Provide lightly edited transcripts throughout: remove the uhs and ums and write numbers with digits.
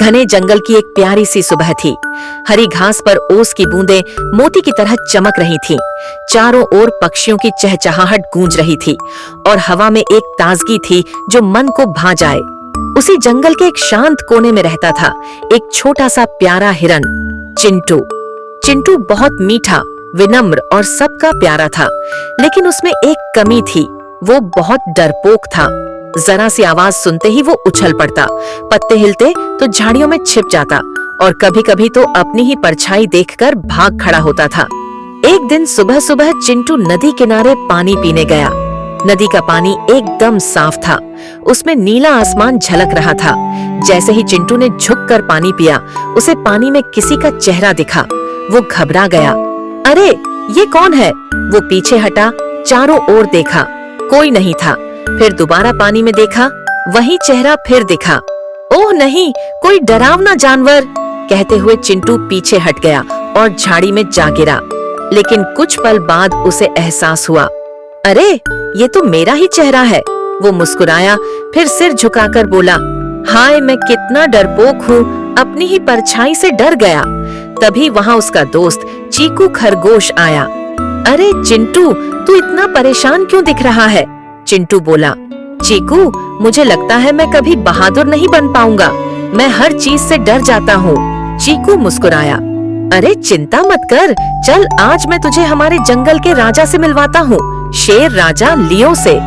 घने जंगल की एक प्यारी सी सुबह थी। हरी घास पर ओस की बूंदें मोती की तरह चमक रही थीं। चारों ओर पक्षियों की चहचहाहट गूंज रही थी और हवा में एक ताजगी थी जो मन को भा जाए। उसी जंगल के एक शांत कोने में रहता था एक छोटा सा प्यारा हिरन, चिंटू। चिंटू बहुत मीठा, विनम्र और सबका प्यारा था, लेकिन उसमें एक कमी थी। वो बहुत डरपोक था। जरा सी आवाज सुनते ही वो उछल पड़ता, पत्ते हिलते तो झाड़ियों में छिप जाता और कभी-कभी तो अपनी ही परछाई देखकर भाग खड़ा होता था। एक दिन सुबह सुबह चिंटू नदी किनारे पानी पीने गया। नदी का पानी एकदम साफ था, उसमें नीला आसमान झलक रहा था। जैसे ही चिंटू ने झुककर पानी पिया, उसे पानी में किसी का चेहरा दिखा। वो घबरा गया। अरे, ये कौन है? वो पीछे हटा, चारों ओर देखा, कोई नहीं था। फिर दोबारा पानी में देखा, वही चेहरा फिर दिखा। ओह नहीं, कोई डरावना जानवर! कहते हुए चिंटू पीछे हट गया और झाड़ी में जा गिरा। लेकिन कुछ पल बाद उसे एहसास हुआ, अरे, ये तो मेरा ही चेहरा है। वो मुस्कुराया, फिर सिर झुकाकर बोला, हाय, मैं कितना डरपोक हूँ, अपनी ही परछाई से डर गया। तभी वहाँ उसका दोस्त चीकू खरगोश आया। अरे चिंटू, तू इतना परेशान क्यों दिख रहा है? चिंटू बोला, चीकू, मुझे लगता है मैं कभी बहादुर नहीं बन पाऊंगा। मैं हर चीज से डर जाता हूँ। चीकू मुस्कुराया, अरे चिंता मत कर, चल आज मैं तुझे हमारे जंगल के राजा से मिलवाता हूँ, शेर राजा लियो से।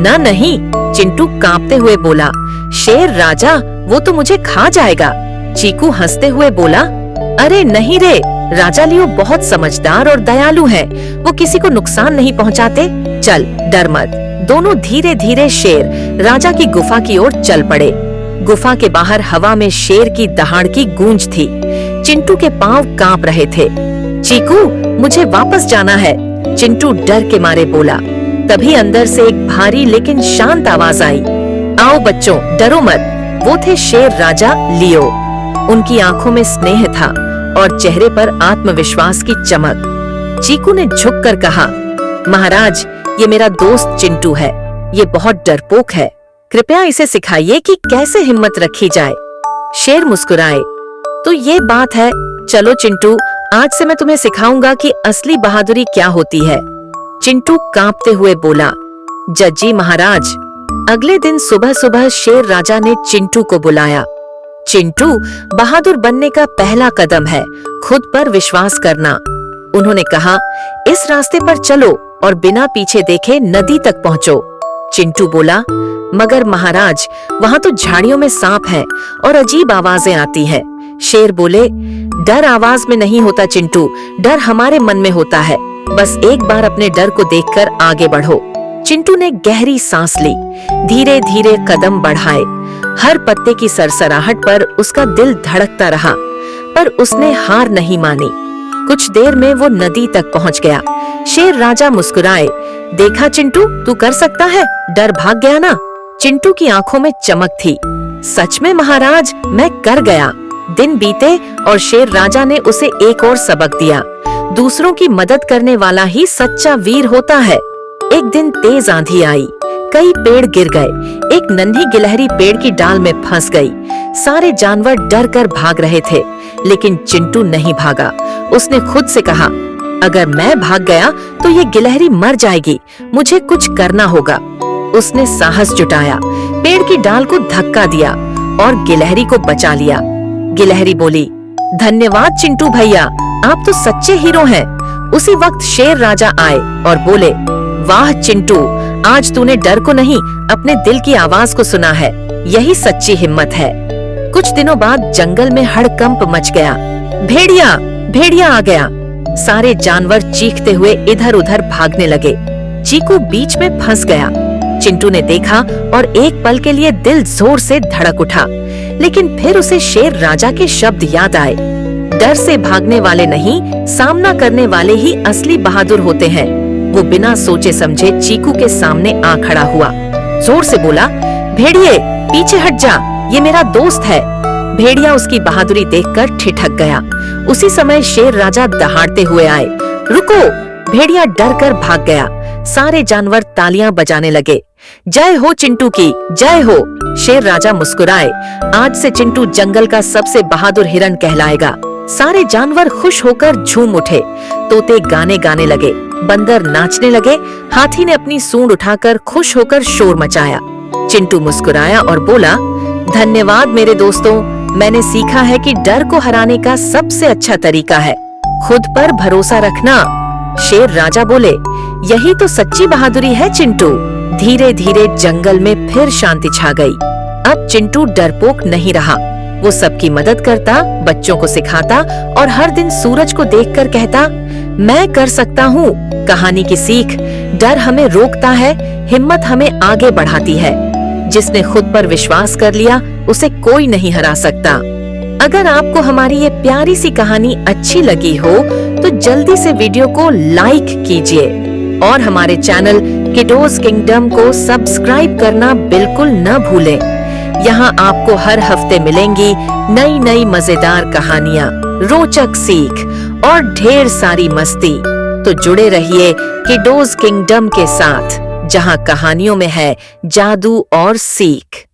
ना नहीं, चिंटू कांपते हुए बोला, शेर राजा? वो तो मुझे खा जाएगा। चीकू हंसते हुए बोला, अरे नहीं रे, राजा लियो बहुत समझदार और दयालु है, वो किसी को नुकसान नहीं पहुँचाते। चल, डर मत। दोनों धीरे धीरे शेर राजा की गुफा की ओर चल पड़े। गुफा के बाहर हवा में शेर की दहाड़ की गूंज थी। चिंटू के पांव कांप रहे थे। चीकू, मुझे वापस जाना है, चिंटू डर के मारे बोला। तभी अंदर से एक भारी लेकिन शांत आवाज आई, आओ बच्चों, डरो मत। वो थे शेर राजा लियो। उनकी आंखों में स्नेह था और चेहरे पर आत्मविश्वास की चमक। चीकू ने झुककर कहा, महाराज, ये मेरा दोस्त चिंटू है। ये बहुत डरपोक है, कृपया इसे सिखाइए कि कैसे हिम्मत रखी जाए। शेर मुस्कुराए, तो ये बात है। चलो चिंटू, आज से मैं तुम्हें सिखाऊंगा कि असली बहादुरी क्या होती है। चिंटू कांपते हुए बोला, जज्जी महाराज। अगले दिन सुबह सुबह शेर राजा ने चिंटू को बुलाया। चिंटू, बहादुर बनने का पहला कदम है खुद पर विश्वास करना। उन्होंने कहा, इस रास्ते पर चलो और बिना पीछे देखे नदी तक पहुंचो। चिंटू बोला, मगर महाराज, वहाँ तो झाड़ियों में सांप है और अजीब आवाजें आती हैं। शेर बोले, डर आवाज में नहीं होता चिंटू, डर हमारे मन में होता है। बस एक बार अपने डर को देखकर आगे बढ़ो। चिंटू ने गहरी सांस ली, धीरे धीरे कदम बढ़ाए। हर पत्ते की सरसराहट पर उसका दिल धड़कता रहा, पर उसने हार नहीं मानी। कुछ देर में वो नदी तक पहुंच गया। शेर राजा मुस्कुराए, देखा चिंटू, तू कर सकता है, डर भाग गया ना? चिंटू की आंखों में चमक थी। सच में महाराज, मैं कर गया। दिन बीते और शेर राजा ने उसे एक और सबक दिया, दूसरों की मदद करने वाला ही सच्चा वीर होता है। एक दिन तेज आंधी आई, कई पेड़ गिर गए। एक नन्ही गिलहरी पेड़ की डाल में फंस गई। सारे जानवर डर कर भाग रहे थे, लेकिन चिंटू नहीं भागा। उसने खुद से कहा, अगर मैं भाग गया तो ये गिलहरी मर जाएगी, मुझे कुछ करना होगा। उसने साहस जुटाया, पेड़ की डाल को धक्का दिया और गिलहरी को बचा लिया। गिलहरी बोली, धन्यवाद चिंटू भैया, आप तो सच्चे हीरो हैं। उसी वक्त शेर राजा आए और बोले, वाह चिंटू, आज तूने डर को नहीं, अपने दिल की आवाज को सुना है। यही सच्ची हिम्मत है। कुछ दिनों बाद जंगल में हड़कंप मच गया। भेड़िया, भेड़िया आ गया। सारे जानवर चीखते हुए इधर उधर भागने लगे। चीकू बीच में फंस गया। चिंटू ने देखा और एक पल के लिए दिल जोर से धड़क उठा, लेकिन फिर उसे शेर राजा के शब्द याद आए, डर से भागने वाले नहीं, सामना करने वाले ही असली बहादुर होते हैं। वो बिना सोचे समझे चीकू के सामने आ खड़ा हुआ, जोर से बोला, भेड़िए, पीछे हट जा, ये मेरा दोस्त है। भेड़िया उसकी बहादुरी देखकर ठिठक गया। उसी समय शेर राजा दहाड़ते हुए आए। रुको, भेड़िया डर कर भाग गया। सारे जानवर तालियां बजाने लगे। जय हो चिंटू की, जय हो। शेर राजा मुस्कुराए, आज से चिंटू जंगल का सबसे बहादुर हिरन कहलाएगा। सारे जानवर खुश होकर झूम उठे। तोते गाने गाने लगे, बंदर नाचने लगे, हाथी ने अपनी सूंड उठाकर खुश होकर शोर मचाया। चिंटू मुस्कुराया और बोला, धन्यवाद मेरे दोस्तों, मैंने सीखा है कि डर को हराने का सबसे अच्छा तरीका है खुद पर भरोसा रखना। शेर राजा बोले, यही तो सच्ची बहादुरी है चिंटू। धीरे धीरे जंगल में फिर शांति छा गई। अब चिंटू डरपोक नहीं रहा। वो सबकी मदद करता, बच्चों को सिखाता और हर दिन सूरज को देखकर कहता, मैं कर सकता हूँ। कहानी की सीख, डर हमें रोकता है, हिम्मत हमें आगे बढ़ाती है। जिसने खुद पर विश्वास कर लिया, उसे कोई नहीं हरा सकता। अगर आपको हमारी ये प्यारी सी कहानी अच्छी लगी हो तो जल्दी से वीडियो को लाइक कीजिए और हमारे चैनल किडोज किंगडम को सब्सक्राइब करना बिल्कुल न भूलें। यहाँ आपको हर हफ्ते मिलेंगी नई नई मजेदार कहानियाँ, रोचक सीख और ढेर सारी मस्ती। तो जुड़े रहिए किडोज किंगडम के साथ, जहाँ कहानियों में है जादू और सीख।